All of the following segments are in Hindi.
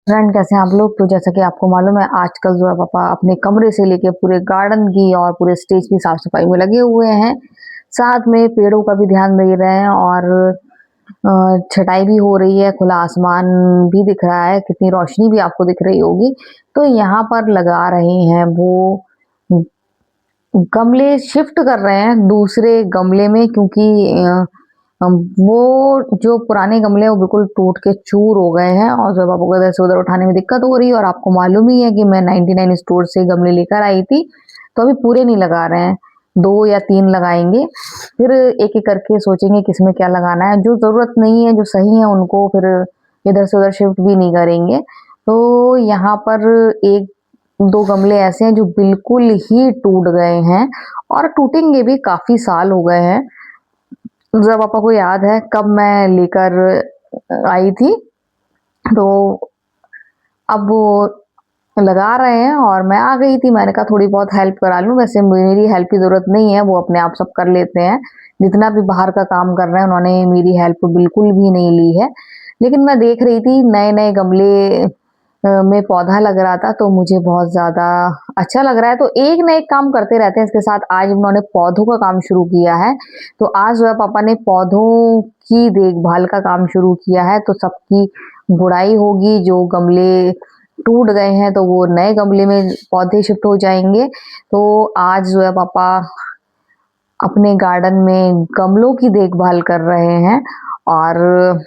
फ्रेंड, कैसे हैं आप लोग। तो जैसा कि आपको मालूम है, आजकल जो है पापा अपने कमरे से लेके पूरे गार्डन की और पूरे स्टेज की साफ सफाई में लगे हुए हैं। साथ में पेड़ों का भी ध्यान दे रहे हैं और छटाई भी हो रही है। खुला आसमान भी दिख रहा है, कितनी रोशनी भी आपको दिख रही होगी। तो यहाँ पर लगा रहे हैं वो गमले, शिफ्ट कर रहे हैं दूसरे गमले में, क्योंकि वो जो पुराने गमले हैं वो बिल्कुल टूट के चूर हो गए हैं और जब आपको इधर से उधर उठाने में दिक्कत हो रही है। और आपको मालूम ही है कि मैं 99 स्टोर से गमले लेकर आई थी, तो अभी पूरे नहीं लगा रहे हैं, 2 या 3 लगाएंगे। फिर एक-एक करके सोचेंगे किसमें क्या लगाना है। जो ज़रूरत नहीं है, जो सही है, उनको फिर इधर से उधर शिफ्ट भी नहीं करेंगे। तो यहाँ पर 1-2 गमले ऐसे हैं जो बिल्कुल ही टूट गए हैं और टूटेंगे भी, काफ़ी साल हो गए हैं। जब पापा को याद है कब मैं लेकर आई थी, तो अब वो लगा रहे हैं और मैं आ गई थी। मैंने कहा थोड़ी बहुत हेल्प करा लूँ, वैसे मेरी हेल्प की ज़रूरत नहीं है, वो अपने आप सब कर लेते हैं। जितना भी बाहर का काम कर रहे हैं, उन्होंने मेरी हेल्प बिल्कुल भी नहीं ली है। लेकिन मैं देख रही थी नए-नए गमले में पौधा लग रहा था, तो मुझे बहुत ज़्यादा अच्छा लग रहा है। तो एक ना एक काम करते रहते हैं। इसके साथ आज उन्होंने पौधों का काम शुरू किया है। तो आज जो है पापा ने पौधों की देखभाल का काम शुरू किया है, तो सबकी गुड़ाई होगी। जो गमले टूट गए हैं तो वो नए गमले में पौधे शिफ्ट हो जाएंगे। तो आज जो है पापा अपने गार्डन में गमलों की देखभाल कर रहे हैं और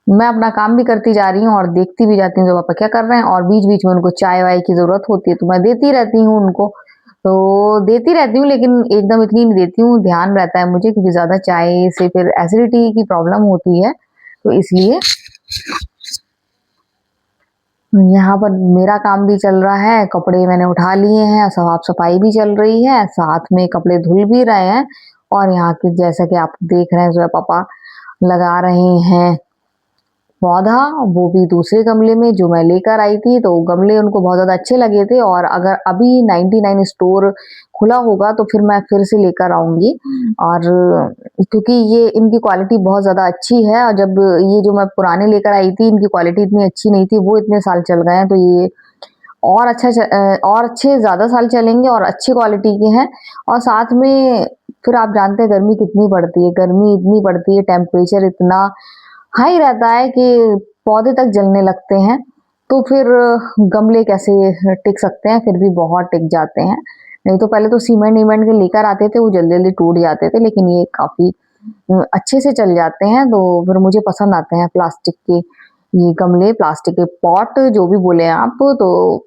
मैं अपना काम भी करती जा रही हूँ और देखती भी जाती हूँ जो पापा क्या कर रहे हैं। और बीच-बीच में उनको चाय-वाय की ज़रूरत होती है, तो मैं देती रहती हूँ उनको। तो देती रहती हूँ, लेकिन एकदम इतनी नहीं देती हूँ, ध्यान रहता है मुझे, क्योंकि ज़्यादा चाय से फिर एसिडिटी की प्रॉब्लम होती है, तो इसलिए। यहाँ पर मेरा काम भी चल रहा है, कपड़े मैंने उठा लिए हैं, साफ-सफाई भी चल रही है, साथ में कपड़े धुल भी रहे हैं। और यहाँ के जैसा कि आप देख रहे हैं जो है पापा लगा रहे हैं पौधा, वो भी दूसरे गमले में जो मैं लेकर आई थी। तो गमले उनको बहुत ज़्यादा अच्छे लगे थे और अगर अभी 99 स्टोर खुला होगा तो फिर मैं फिर से लेकर आऊँगी। और क्योंकि ये इनकी क्वालिटी बहुत ज़्यादा अच्छी है, और जब ये जो मैं पुराने लेकर आई थी, इनकी क्वालिटी इतनी अच्छी नहीं थी, वो इतने साल चल गए हैं, तो ये और और अच्छे ज़्यादा साल चलेंगे और अच्छी क्वालिटी के हैं। और साथ में फिर आप जानते हैं गर्मी कितनी पड़ती है, गर्मी इतनी पड़ती है, टेम्परेचर इतना हाई रहता है कि पौधे तक जलने लगते हैं। तो फिर गमले कैसे टिक सकते हैं, फिर भी बहुत टिक जाते हैं। नहीं तो पहले तो सीमेंट-वीमेंट के लेकर आते थे, वो जल्दी-जल्दी टूट जाते थे, लेकिन ये काफ़ी अच्छे से चल जाते हैं। तो फिर मुझे पसंद आते हैं प्लास्टिक के ये गमले, प्लास्टिक के पॉट, जो भी बोले आप। तो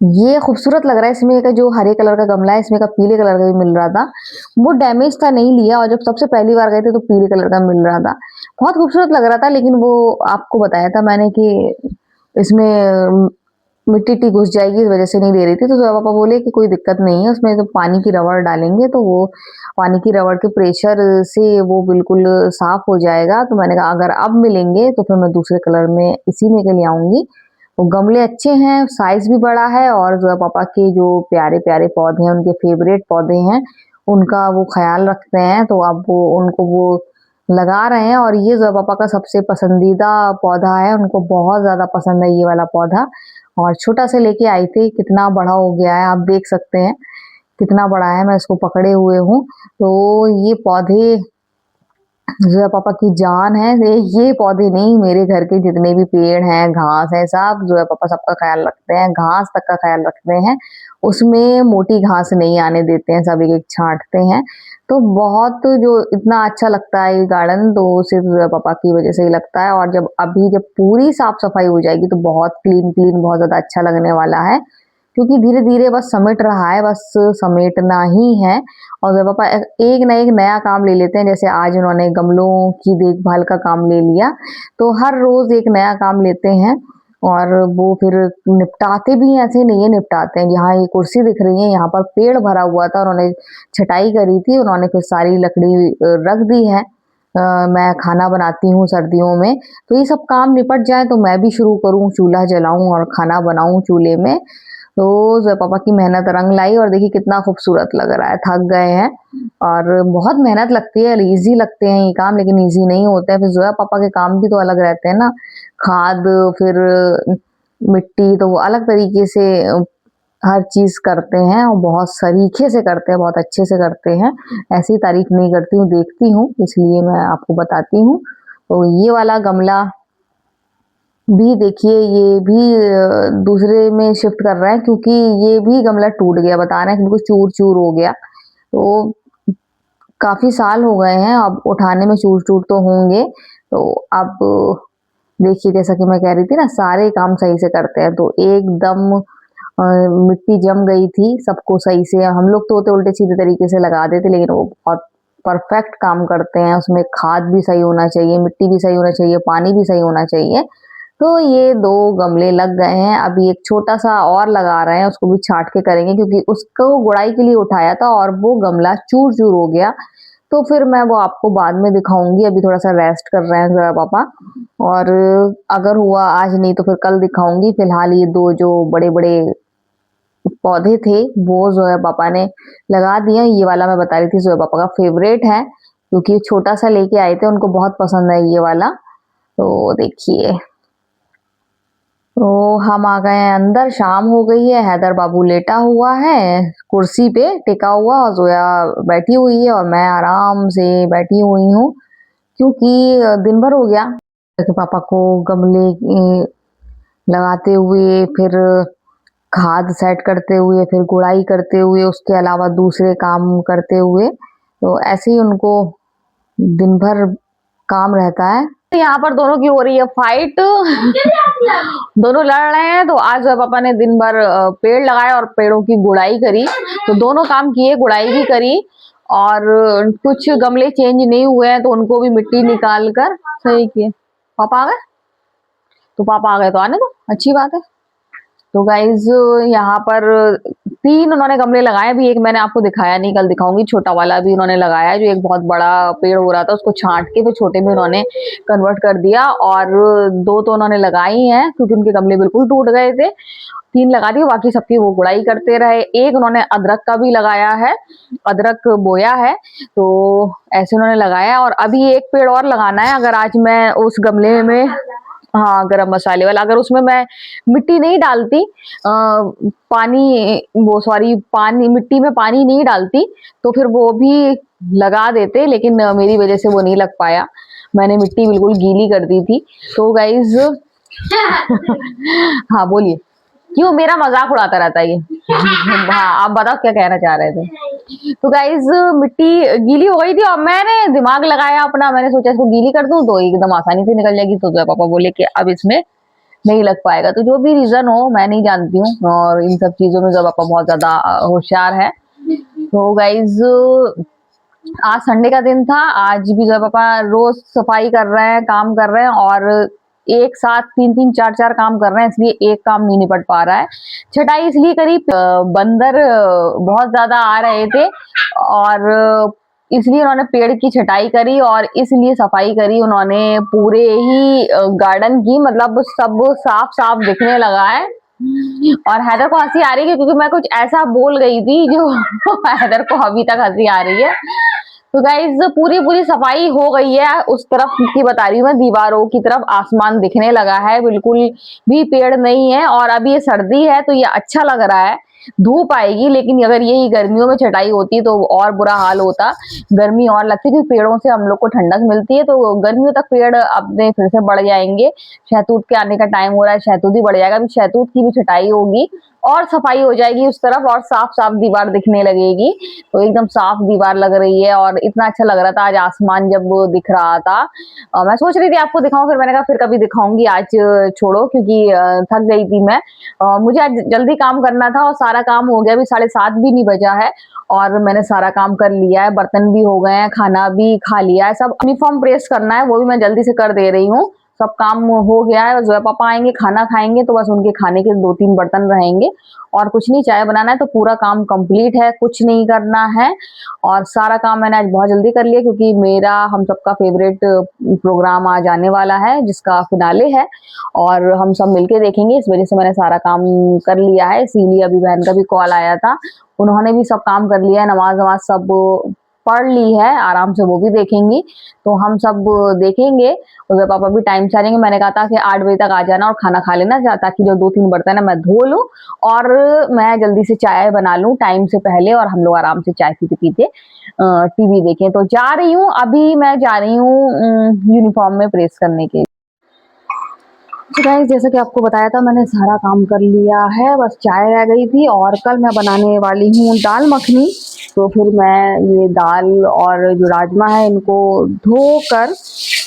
ये खूबसूरत लग रहा है। इसमें का जो हरे कलर का गमला है, इसमें का पीले कलर का भी मिल रहा था। वो डैमेज था, नहीं लिया, और जब सबसे पहली बार गए थे तो पीले कलर का मिल रहा था। बहुत खूबसूरत लग रहा था, लेकिन वो आपको बताया था मैंने कि इसमें मिट्टी-विट्टी घुस जाएगी, इस वज़ह से नहीं दे रही थी। तो पापा बोले कि कोई दिक्कत नहीं है, उसमें तो पानी की रबड़ डालेंगे तो वो पानी की रबड़ के प्रेशर से वो बिल्कुल साफ हो जाएगा। तो मैंने कहा अगर अब मिलेंगे तो फिर मैं दूसरे कलर में इसी में के ले आऊँगी। वो गमले अच्छे हैं, साइज़ भी बड़ा है, और जो है पापा के जो प्यारे-प्यारे पौधे हैं, उनके फ़ेवरेट पौधे हैं, उनका वो ख़्याल रखते हैं। तो अब वो उनको वो लगा रहे हैं। और ये जो है पापा का सबसे पसंदीदा पौधा है, उनको बहुत ज़्यादा पसंद है ये वाला पौधा। और छोटा से लेके आई थी, कितना बड़ा हो गया है, आप देख सकते हैं, कितना बड़ा है, मैं इसको पकड़े हुए हूँ। तो ये पौधे जो है पापा की जान है। ये पौधे नहीं, मेरे घर के जितने भी पेड़ हैं, घास है, सब जो है पापा सबका ख़्याल रखते हैं, घास तक का ख़्याल रखते हैं। उसमें मोटी घास नहीं आने देते हैं, सब एक-एक छाँटते हैं। तो बहुत जो इतना अच्छा लगता है ये गार्डन, तो सिर्फ़ जो है पापा की वज़ह से ही लगता है। और जब पूरी साफ-सफाई हो जाएगी तो बहुत क्लीन-क्लीन, बहुत ज़्यादा अच्छा लगने वाला है। क्योंकि धीरे-धीरे बस समेट रहा है, बस समेटना ही है। और जब पापा एक ना एक नया काम ले लेते हैं, जैसे आज उन्होंने गमलों की देखभाल का काम ले लिया, तो हर रोज़ एक नया काम लेते हैं और वो फिर निपटाते भी हैं, ऐसे नहीं है निपटाते हैं। यहाँ ये कुर्सी दिख रही है, यहाँ पर पेड़ भरा हुआ था, उन्होंने छटाई करी थी, उन्होंने फिर सारी लकड़ी रख दी है। मैं खाना बनाती हूँ सर्दियों में, तो ये सब काम निपट जाए तो मैं भी शुरू करूँ, चूल्हा जलाऊँ और खाना बनाऊँ चूल्हे में। तो जो पापा की मेहनत रंग लाई और देखिए कितना खूबसूरत लग रहा है। थक गए हैं और बहुत मेहनत लगती है, इजी लगते हैं ये काम लेकिन इजी नहीं होते हैं। फिर जोया पापा के काम भी तो अलग रहते हैं ना, खाद फिर मिट्टी, तो वो अलग तरीके से हर चीज करते हैं और बहुत सलीके से करते हैं, बहुत अच्छे से करते हैं। ऐसी तारीफ नहीं करती हूँ, देखती हूँ, इसलिए मैं आपको बताती हूँ। तो ये वाला गमला भी देखिए, ये भी दूसरे में शिफ्ट कर रहा है क्योंकि ये भी गमला टूट गया, बता रहे हैं कि बिल्कुल चूर-चूर हो गया। तो काफ़ी साल हो गए हैं, अब उठाने में चूर-चूर तो होंगे। तो अब देखिए जैसा कि मैं कह रही थी ना, सारे काम सही से करते हैं, तो एकदम मिट्टी जम गई थी सबको सही से। हम लोग तो उल्टे-सीधे तरीके से लगा देते, लेकिन वो बहुत परफेक्ट काम करते हैं। उसमें खाद भी सही होना चाहिए, मिट्टी भी सही होना चाहिए, पानी भी सही होना चाहिए। तो ये 2 गमले लग गए हैं, अभी एक छोटा-सा और लगा रहे हैं, उसको भी छाँट के करेंगे क्योंकि उसको गुड़ाई के लिए उठाया था और वो गमला चूर-चूर हो गया। तो फिर मैं वो आपको बाद में दिखाऊँगी, अभी थोड़ा-सा रेस्ट कर रहे हैं ज़रा पापा, और अगर हुआ आज नहीं तो फिर कल दिखाऊँगी। फिलहाल ये 2 जो बड़े-बड़े पौधे थे वो ज़ोया पापा ने लगा दिए। ये वाला मैं बता रही थी ज़ोया पापा का फ़ेवरेट है क्योंकि छोटा-सा लेके आए थे, उनको बहुत पसंद है ये वाला। तो देखिए, तो हम आ गए हैं अंदर, शाम हो गई है, हैदर बाबू लेटा हुआ है कुर्सी पे टिका हुआ और ज़ोया बैठी हुई है और मैं आराम से बैठी हुई हूँ क्योंकि दिन भर हो गया कि पापा को गमले लगाते हुए, फिर खाद सेट करते हुए, फिर गुड़ाई करते हुए, उसके अलावा दूसरे काम करते हुए, तो ऐसे ही उनको दिन भर काम रहता है। यहाँ पर दोनों की हो रही है फाइट। दोनों लड़ रहे हैं, तो आज पापा ने दिन भर पेड़ लगाए और पेड़ों की गुड़ाई करी, तो दोनों काम किए, गुड़ाई भी करी और कुछ गमले चेंज नहीं हुए हैं तो उनको भी मिट्टी निकाल कर सही किए। पापा आ गए? तो पापा आ गए तो आने दो, अच्छी बात है। तो गाइज यहाँ पर 3 उन्होंने गमले लगाए, अभी एक मैंने आपको दिखाया नहीं, कल दिखाऊंगी। छोटा वाला भी उन्होंने लगाया है, जो एक बहुत बड़ा पेड़ हो रहा था उसको छांट के फिर छोटे में उन्होंने कन्वर्ट कर दिया, और 2 तो उन्होंने लगाई हैं क्योंकि उनके गमले बिल्कुल टूट गए थे। 3 लगा दिए, बाकी सबकी वो गुड़ाई करते रहे। एक उन्होंने अदरक का भी लगाया है, अदरक बोया है, तो ऐसे उन्होंने लगाया। और अभी एक पेड़ और लगाना है, अगर आज मैं उस गमले में, हाँ, गरम मसाले वाला, अगर उसमें मैं मिट्टी नहीं डालती, पानी, वो सॉरी, पानी, मिट्टी में पानी नहीं डालती तो फिर वो भी लगा देते, लेकिन मेरी वजह से वो नहीं लग पाया। मैंने मिट्टी बिल्कुल गीली कर दी थी। तो गाइज हाँ बोलिए, क्यों मेरा मजाक उड़ाता रहता है ये? हाँ, आप बताओ क्या कहना चाह रहे थे? तो गाइज मिट्टी गीली हो गई थी और मैंने दिमाग लगाया अपना, मैंने सोचा इसको गीली कर दूं तो एकदम आसानी से निकल जाएगी। तो पापा बोले कि अब इसमें नहीं लग पाएगा, तो जो भी रीजन हो मैं नहीं जानती हूँ, और इन सब चीजों में जब पापा बहुत ज्यादा होशियार है। तो गाइज आज संडे का दिन था, आज भी जब पापा रोज सफाई कर रहे हैं, काम कर रहे हैं, और एक साथ 3-3 4-4 काम कर रहे हैं, इसलिए एक काम नहीं निपट पा रहा है। छटाई इसलिए करी, बंदर बहुत ज्यादा आ रहे थे और इसलिए उन्होंने पेड़ की छटाई करी और इसलिए सफाई करी उन्होंने पूरे ही गार्डन की, मतलब सब साफ साफ दिखने लगा है। और हैदर को हंसी आ रही है क्योंकि मैं कुछ ऐसा बोल गई थी जो हैदर को अभी तक हंसी आ रही है। तो गाइज पूरी पूरी सफाई हो गई है, उस तरफ की बता रही हूँ मैं, दीवारों की तरफ आसमान दिखने लगा है, बिल्कुल भी पेड़ नहीं है। और अभी ये सर्दी है तो ये अच्छा लग रहा है, धूप आएगी, लेकिन अगर यही गर्मियों में छटाई होती तो और बुरा हाल होता, गर्मी और लगती, क्योंकि पेड़ों से हम लोग को ठंडक मिलती है, तो गर्मियों तक पेड़ अपने फिर से बढ़ जाएंगे। शहतूत के आने का टाइम हो रहा है, शहतूत ही बढ़ जाएगा, अभी शहतूत की भी छटाई होगी और सफाई हो जाएगी उस तरफ, और साफ साफ दीवार दिखने लगेगी। तो एकदम साफ दीवार लग रही है और इतना अच्छा लग रहा था आज आसमान जब वो दिख रहा था। मैं सोच रही थी आपको दिखाऊं, फिर मैंने कहा फिर कभी दिखाऊंगी, आज छोड़ो, क्योंकि थक गई थी मैं। मुझे आज जल्दी काम करना था और सारा काम हो गया, अभी 7:30 भी नहीं बजा है और मैंने सारा काम कर लिया है, बर्तन भी हो गए हैं, खाना भी खा लिया है, सब यूनिफॉर्म प्रेस करना है, वो भी मैं जल्दी से कर दे रही हूँ। सब काम हो गया है, बस जोया पापा आएंगे, खाना खाएंगे, तो बस उनके खाने के 2-3 बर्तन रहेंगे और कुछ नहीं। चाय बनाना है तो पूरा काम कंप्लीट है, कुछ नहीं करना है। और सारा काम मैंने आज बहुत जल्दी कर लिया क्योंकि मेरा हम सबका फेवरेट प्रोग्राम आज आने वाला है जिसका फिनाले है और हम सब मिलके देखेंगे, इस वजह से मैंने सारा काम कर लिया है। इसीलिए अभी बहन का भी कॉल आया था, उन्होंने भी सब काम कर लिया है, नमाज वमाज सब पढ़ ली है, आराम से वो भी देखेंगी। तो हम सब देखेंगे, उसके पापा भी टाइम से आ जाएंगे। मैंने कहा था कि 8 बजे तक आ जाना और खाना खा लेना, ताकि जो 2-3 बर्तन है मैं धो लूं और मैं जल्दी से चाय बना लूं टाइम से पहले और हम लोग आराम से चाय पीते पीते टीवी देखें। तो जा रही हूँ, अभी मैं जा रही हूँ यूनिफॉर्म में प्रेस करने के लिए। तो गाइस जैसा कि आपको बताया था मैंने सारा काम कर लिया है, बस चाय रह गई थी और कल मैं बनाने वाली हूँ दाल मखनी। तो फिर मैं ये दाल और जो राजमा है इनको धोकर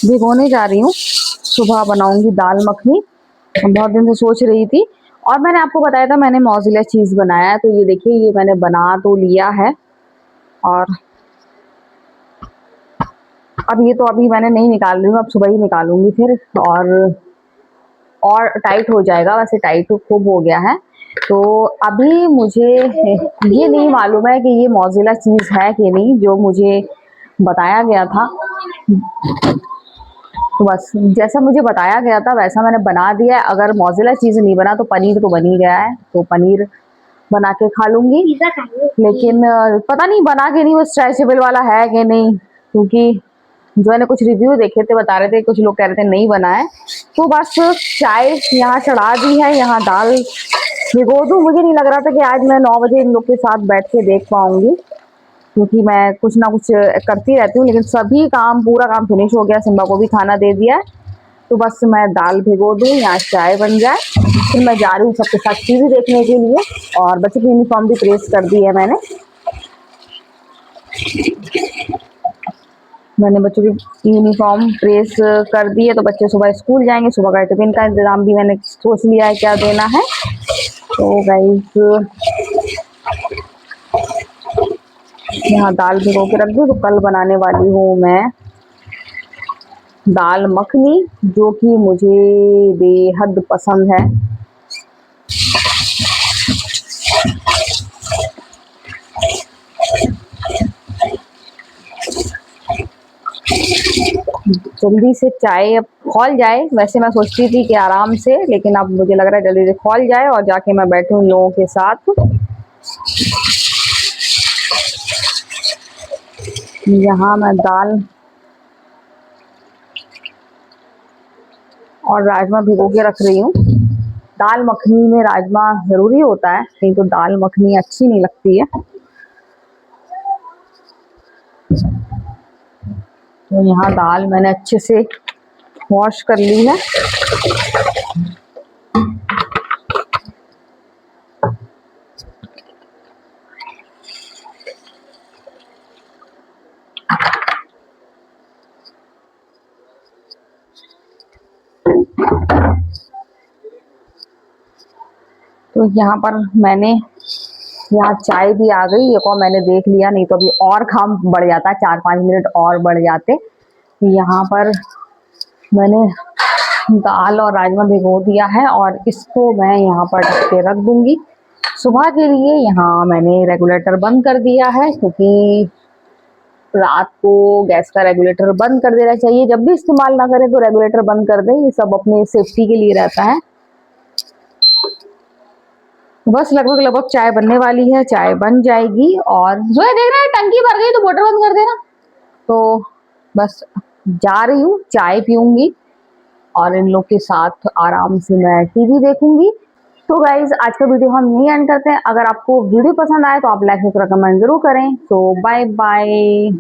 भिगोने जा रही हूँ, सुबह बनाऊंगी दाल मखनी। बहुत दिन से सोच रही थी। और मैंने आपको बताया था मैंने मोज़रेला चीज़ बनाया है, तो ये देखिए ये मैंने बना तो लिया है और अब ये तो अभी मैंने नहीं निकाल रही हूँ, अब सुबह ही निकालूंगी फिर और टाइट हो जाएगा, वैसे टाइट तो खूब हो गया है। तो अभी मुझे ये नहीं मालूम है कि ये मोज़रेला चीज़ है कि नहीं, जो मुझे बताया गया था। तो बस जैसा मुझे बताया गया था वैसा मैंने बना दिया है। अगर मोज़रेला चीज़ नहीं बना तो पनीर तो बन ही गया है, तो पनीर बना के खा लूंगी। लेकिन पता नहीं बना के नहीं वो स्ट्रेचेबल वाला है कि नहीं, क्योंकि जो मैंने कुछ रिव्यू देखे थे बता रहे थे, कुछ लोग कह रहे थे नहीं बना है। तो बस चाय यहाँ चढ़ा दी है, यहाँ दाल भिगो दूँ। मुझे नहीं लग रहा था कि आज मैं 9 बजे इन लोग के साथ बैठ के देख पाऊंगी, क्योंकि मैं कुछ ना कुछ करती रहती हूँ। लेकिन सभी काम पूरा काम फिनिश हो गया, सिम्बा को भी खाना दे दिया है। तो बस मैं दाल भिगो दूँ, यहाँ चाय बन जाए, फिर मैं जा रही हूँ सबके साथ टीवी देखने के लिए। और बच्चे की यूनिफॉर्म भी प्रेस कर दी है मैंने बच्चों की यूनिफॉर्म प्रेस कर दी है। तो बच्चे सुबह स्कूल जाएंगे, सुबह का टिफिन का इंतजाम भी मैंने सोच लिया है क्या देना है। तो गाइस यहाँ दाल भिगो के रख दूँ। तो कल बनाने वाली हूँ मैं दाल मखनी, जो कि मुझे बेहद पसंद है। जल्दी से चाय अब खौल जाए, वैसे मैं सोचती थी कि आराम से, लेकिन अब मुझे लग रहा है जल्दी से खौल जाए और जाके मैं बैठूं इन लोगों के साथ। यहाँ मैं दाल और राजमा भिगो के रख रही हूँ। दाल मखनी में राजमा जरूरी होता है, नहीं तो दाल मखनी अच्छी नहीं लगती है। तो यहाँ दाल मैंने अच्छे से वॉश कर ली है। तो यहाँ पर मैंने यहाँ चाय भी आ गई, एक और मैंने देख लिया, नहीं तो अभी और काम बढ़ जाता, 4-5 मिनट और बढ़ जाते। तो यहाँ पर मैंने दाल और राजमा भिगो दिया है और इसको मैं यहाँ पर ढक के रख दूंगी सुबह के लिए। यहाँ मैंने रेगुलेटर बंद कर दिया है, क्योंकि रात को गैस का रेगुलेटर बंद कर देना चाहिए। जब भी इस्तेमाल ना करें तो रेगुलेटर बंद कर दें, ये सब अपने सेफ्टी के लिए रहता है। बस लगभग चाय बनने वाली है, चाय बन जाएगी। और जो है देख रहा है टंकी भर गई तो मोटर बंद कर देना। तो बस जा रही हूँ, चाय पीऊंगी और इन लोग के साथ आराम से मैं टीवी देखूंगी। तो गाइज आज का वीडियो हम यहीं एंड करते हैं। अगर आपको वीडियो पसंद आए तो आप लाइक और कमेंट जरूर करें। तो बाय बाय।